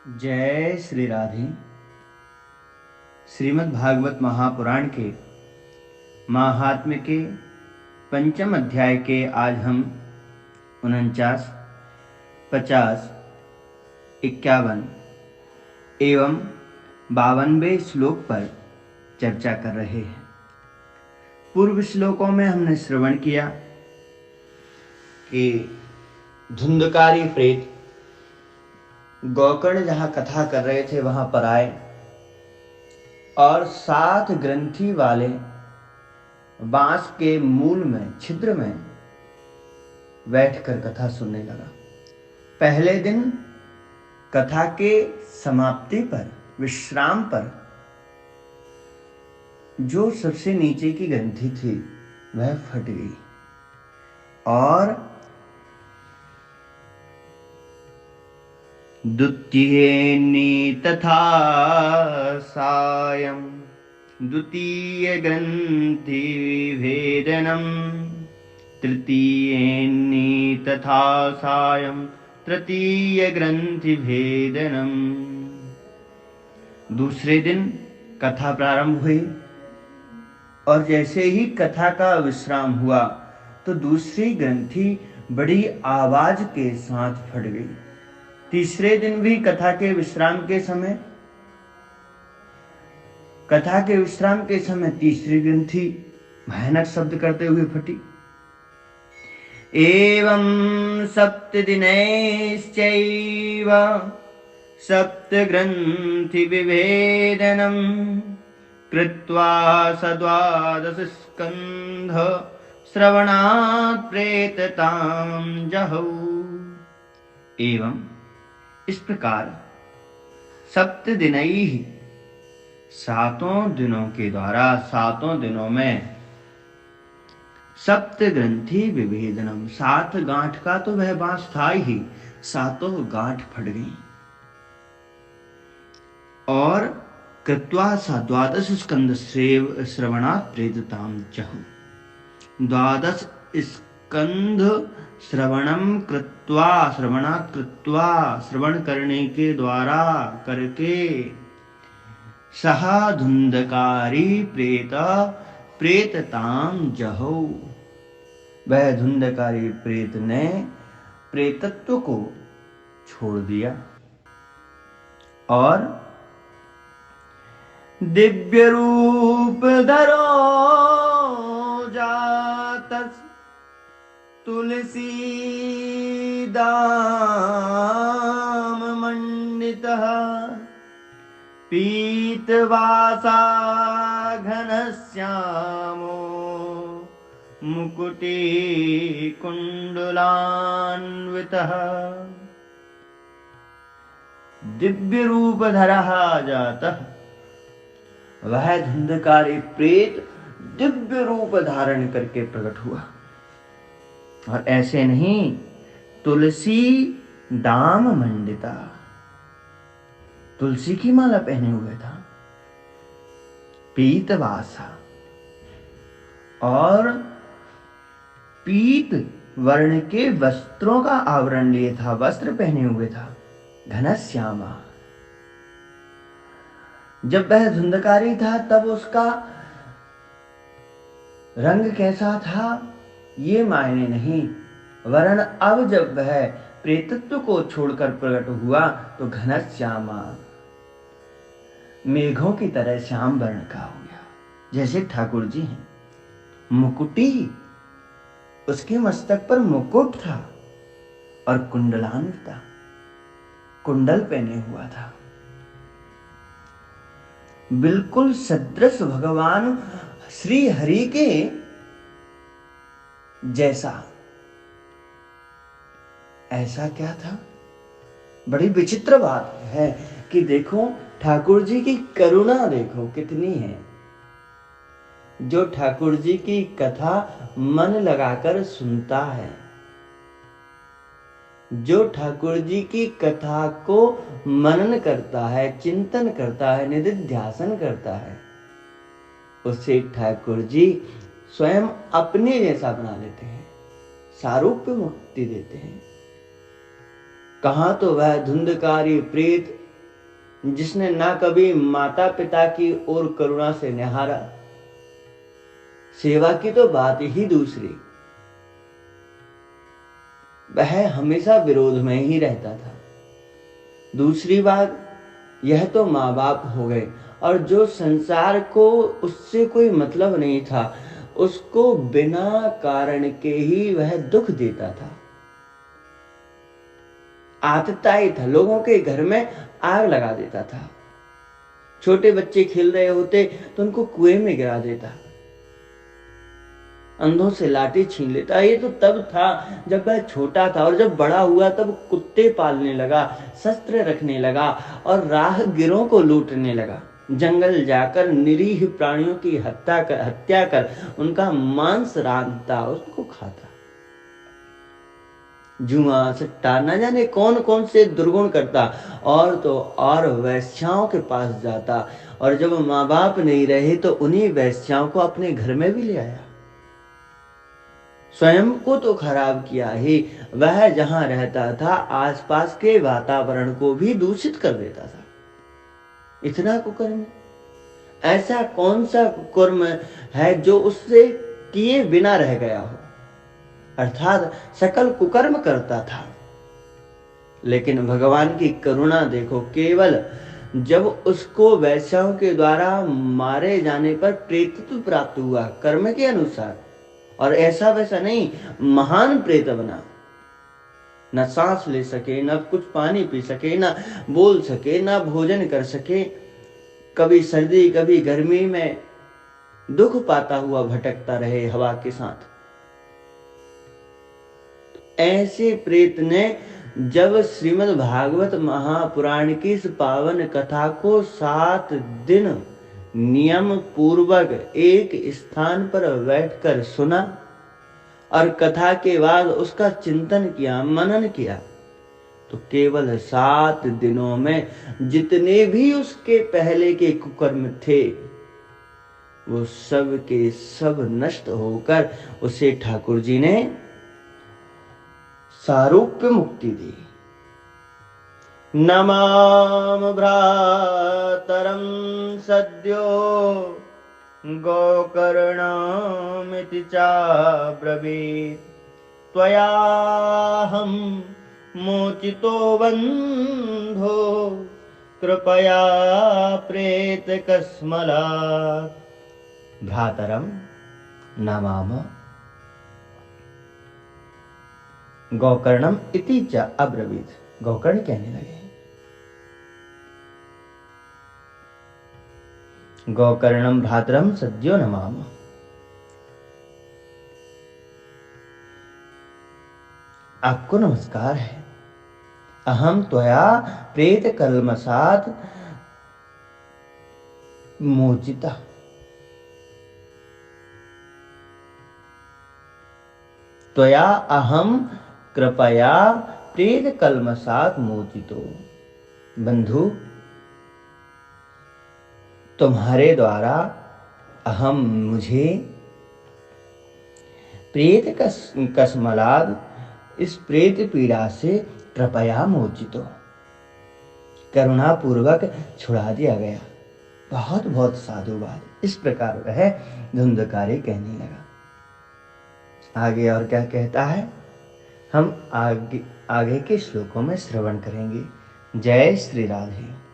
जय श्री राधे। श्रीमद् भागवत महापुराण के महात्म्य के पंचम अध्याय के आज हम 49, 50, 51 एवं 52वें श्लोक पर चर्चा कर रहे हैं। पूर्व श्लोकों में हमने श्रवण किया कि धुंधकारी प्रेत गोकर्ण जहाँ कथा कर रहे थे वहाँ पर आए और 7 ग्रंथि वाले बांस के मूल में छिद्र में बैठकर कथा सुनने लगा। पहले दिन कथा के समाप्ति पर, विश्राम पर, जो सबसे नीचे की ग्रंथि थी वह फट गई और द्वितीयेनि तथा सायं द्वितीय ग्रंथि भेदनम, तृतीयेनि तथा सायं तृतीय ग्रंथि भेदनम। दूसरे दिन कथा प्रारंभ हुई और जैसे ही कथा का विश्राम हुआ तो दूसरी ग्रंथि बड़ी आवाज के साथ फट गई। तीसरे दिन भी कथा के विश्राम के समय तीसरी ग्रंथि भयानक शब्द करते हुए फटी। एवं सप्तदिनैश्चैव सप्तग्रन्थि विभेदनं कृत्वा सद्वादश स्कन्ध श्रवणात् प्रेततां जहौ। एवं इस प्रकार सप्तदिनैः 7 दिनों के द्वारा 7 दिनों में सप्त ग्रंथि विभेदनम, 7 गांठ का तो वह बांस था ही, 7 गांठ फट गई। और कृत्वा सा 12 स्कंद श्रवणात् प्रेतताम जहु, 12 स्कंध श्रवणम कृत्वा, श्रवणात् कृत्वा, श्रवण करने के द्वारा करके, सहा धुंधकारी प्रेत प्रेतताम जहौ, वह धुंधकारी प्रेत ने प्रेतत्व को छोड़ दिया और दिव्य रूप धरो जातस् तुलसी दाम मंडितः पीतवासा घनश्यामो मुकुटी कुंडलान्वितः। दिव्य रूप धरः जातः, वह धुंधकारी प्रेत दिव्य रूप धारण करके प्रकट हुआ। और ऐसे नहीं, तुलसी दाम मंडिता, तुलसी की माला पहने हुए था। पीतवासा, और पीत वर्ण के वस्त्रों का आवरण लिए था, वस्त्र पहने हुए था। घनश्यामा, जब वह धुंधकारी था तब उसका रंग कैसा था ये मायने नहीं, वरन अब जब वह प्रेतत्व को छोड़कर प्रकट हुआ तो घनश्यामा, मेघों की तरह श्याम वर्ण का हो गया, जैसे ठाकुर जी हैं। मुकुटी, उसके मस्तक पर मुकुट था और कुंडलान्विता, कुंडल पहने हुआ था। बिल्कुल सदृश भगवान श्री हरि के जैसा। ऐसा क्या था? बड़ी विचित्र बात है कि देखो ठाकुर जी की करुणा देखो कितनी है। जो ठाकुर जी की कथा मन लगाकर सुनता है, जो ठाकुर जी की कथा को मनन करता है, चिंतन करता है, निधिध्यासन करता है, उसे ठाकुर जी स्वयं अपने जैसा बना लेते हैं, सारूप्य मुक्ति देते हैं। कहाँ तो वह धुंधकारी प्रेत जिसने ना कभी माता पिता की ओर करुणा से निहारा, सेवा की तो बात ही दूसरी, वह हमेशा विरोध में ही रहता था। दूसरी बात, यह तो माँ बाप हो गए, और जो संसार को उससे कोई मतलब नहीं था, उसको बिना कारण के ही वह दुख देता था। आतताई था, लोगों के घर में आग लगा देता था। छोटे बच्चे खेल रहे होते तो उनको कुएं में गिरा देता, अंधों से लाठी छीन लेता। ये तो तब था जब वह छोटा था, और जब बड़ा हुआ तब कुत्ते पालने लगा, शस्त्र रखने लगा और राहगीरों को लूटने लगा। जंगल जाकर निरीह प्राणियों की हत्या कर उनका मांस रांधता, उसको खाता। जुआ सट्टा न जाने कौन कौन से दुर्गुण करता, और तो और वैश्याओं के पास जाता, और जब माँ बाप नहीं रहे तो उन्हीं वैश्याओं को अपने घर में भी ले आया। स्वयं को तो खराब किया ही, वह जहां रहता था आसपास के वातावरण को भी दूषित कर देता था। इतना कुकर्म, ऐसा कौन सा कुकर्म है जो उससे किए बिना रह गया हो? अर्थात सकल कुकर्म करता था, लेकिन भगवान की करुणा देखो, केवल जब उसको वैश्याओं के द्वारा मारे जाने पर प्रेतत्व प्राप्त हुआ कर्म के अनुसार, और ऐसा वैसा नहीं, महान प्रेत बना। न सांस ले सके, न कुछ पानी पी सके, न बोल सके, न भोजन कर सके, कभी सर्दी कभी गर्मी में दुख पाता हुआ भटकता रहे हवा के साथ। ऐसे प्रेत ने जब श्रीमद् भागवत महापुराण की इस पावन कथा को 7 दिन नियम पूर्वक एक स्थान पर बैठकर सुना, और कथा के बाद उसका चिंतन किया, मनन किया, तो केवल 7 दिनों में जितने भी उसके पहले के कुकर्म थे, वो सब के सब नष्ट होकर उसे ठाकुर जी ने सारूप्य मुक्ति दी। नमाम भ्रातरं सद्यो गोकर्णमिति चाब्रवीत्, त्वयाहं मोचितो बन्धो कृपया प्रेतकस्मलात्। भ्रातरं नमाम गोकर्णम इति च अब्रवीत्, गोकर्ण कहने लगे, गोकर्णम भ्रातरम सद्यो नमाम। आपको नमस्कार है। अहम त्वया प्रेत कल्मषात् मोचिता। त्वया अहम कृपया प्रेत कल्मषात् मोचितो। बंधु, तुम्हारे द्वारा अहम मुझे प्रेत कस्मलाद, इस प्रेत पीड़ा से कृपया मोचितो, करुणा पूर्वक छुड़ा दिया गया। बहुत बहुत साधुवाद। इस प्रकार वह धुंधकारी कहने लगा। आगे और क्या कहता है, हम आगे के श्लोकों में श्रवण करेंगे। जय श्री राधे।